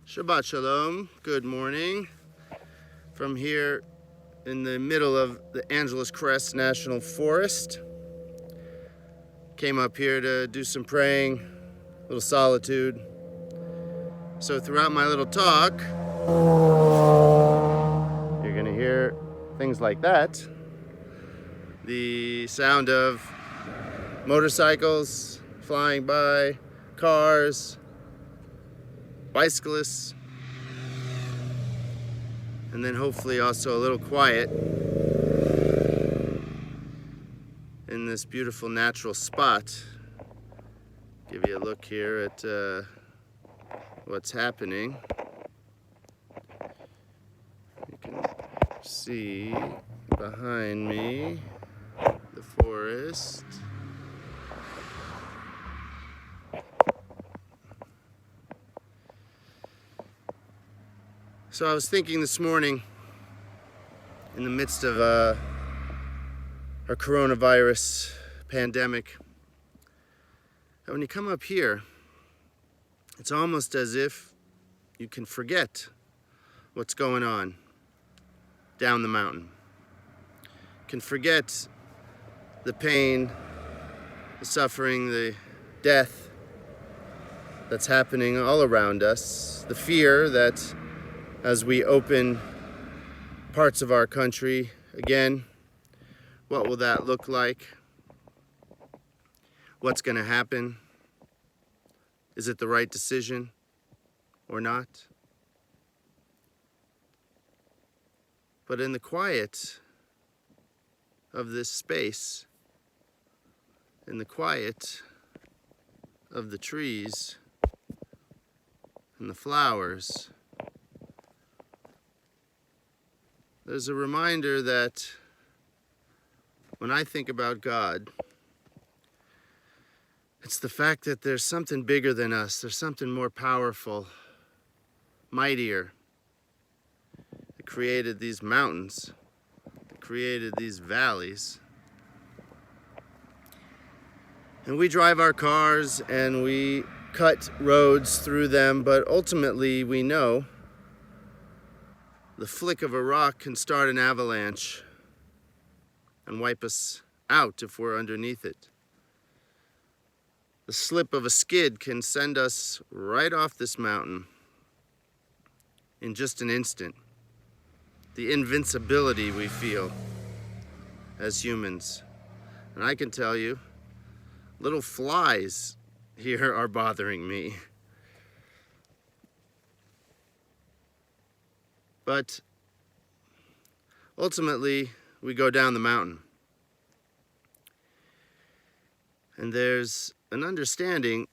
Shabbat Shalom, good morning. From here in the middle of the Angeles Crest National Forest. Came up here to do some praying, a little solitude. So throughout my little talk, you're gonna hear things like that. The sound of motorcycles flying by, cars, bicyclists, and then hopefully also a little quiet in this beautiful natural spot. Give you a look here at what's happening. You can see behind me the forest. So I was thinking this morning, in the midst of our coronavirus pandemic, that when you come up here, it's almost as if you can forget what's going on down the mountain. You can forget the pain, the suffering, the death that's happening all around us, the fear that as we open parts of our country again, what will that look like? What's going to happen? Is it the right decision or not? But in the quiet of this space, in the quiet of the trees and the flowers, there's a reminder that when I think about God, it's the fact that there's something bigger than us. There's something more powerful, mightier, that created these mountains, that created these valleys. And we drive our cars and we cut roads through them, but ultimately we know the flick of a rock can start an avalanche and wipe us out if we're underneath it. The slip of a skid can send us right off this mountain in just an instant. The invincibility we feel as humans. And I can tell you, little flies here are bothering me. But ultimately, we go down the mountain. And there's an understanding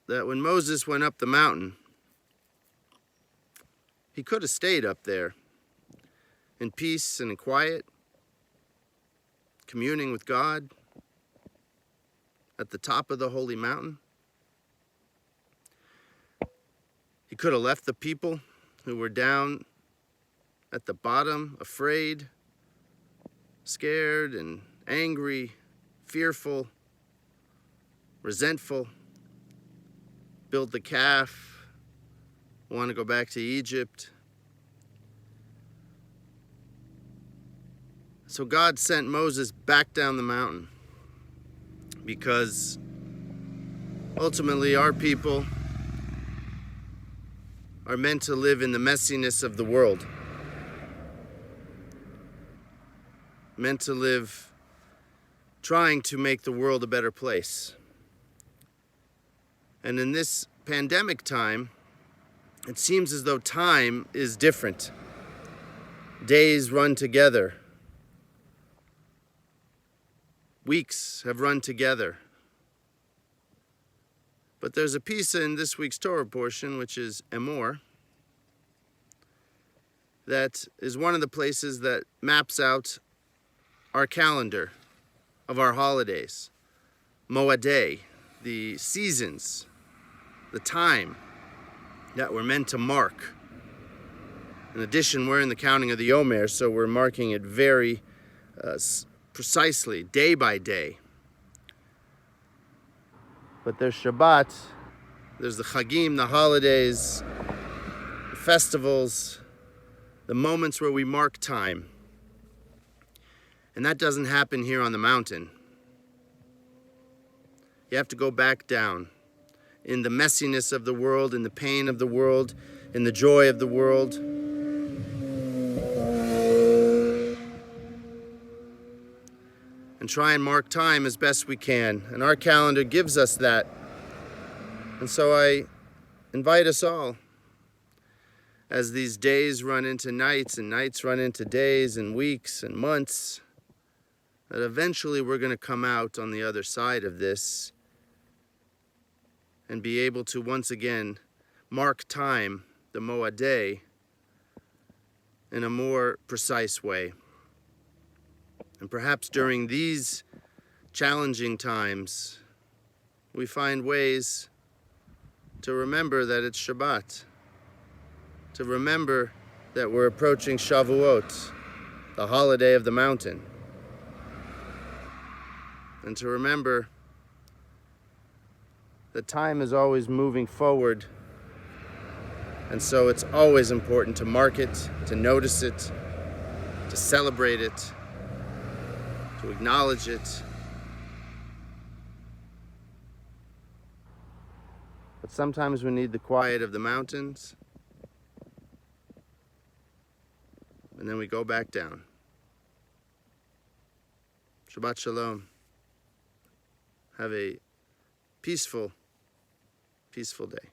that when Moses went up the mountain, he could have stayed up there in peace and in quiet, communing with God at the top of the holy mountain. He could have left the people who were down at the bottom, afraid, scared and angry, fearful, resentful, build the calf, want to go back to Egypt. So God sent Moses back down the mountain because ultimately our people are meant to live in the messiness of the world, meant to live trying to make the world a better place. And in this pandemic time, it seems as though time is different. Days run together. Weeks have run together. But there's a piece in this week's Torah portion, which is Emor, that is one of the places that maps out our calendar of our holidays. Moadei, the seasons, the time that we're meant to mark. In addition, we're in the counting of the Omer, so we're marking it very precisely, day by day. But there's Shabbat There's the Chagim, the holidays, the festivals, the moments where we mark time. And that doesn't happen here on the mountain. You have to go back down in the messiness of the world, in the pain of the world, in the joy of the world. And try and mark time as best we can. And our calendar gives us that. And so I invite us all, as these days run into nights and nights run into days and weeks and months, that eventually we're going to come out on the other side of this and be able to once again mark time, the Moadeh, in a more precise way. And perhaps during these challenging times, we find ways to remember that it's Shabbat, to remember that we're approaching Shavuot, the holiday of the mountain, and to remember that time is always moving forward, and so it's always important to mark it, to notice it, to celebrate it, to acknowledge it. But sometimes we need the quiet of the mountains, and then we go back down. Shabbat Shalom. Have a peaceful day.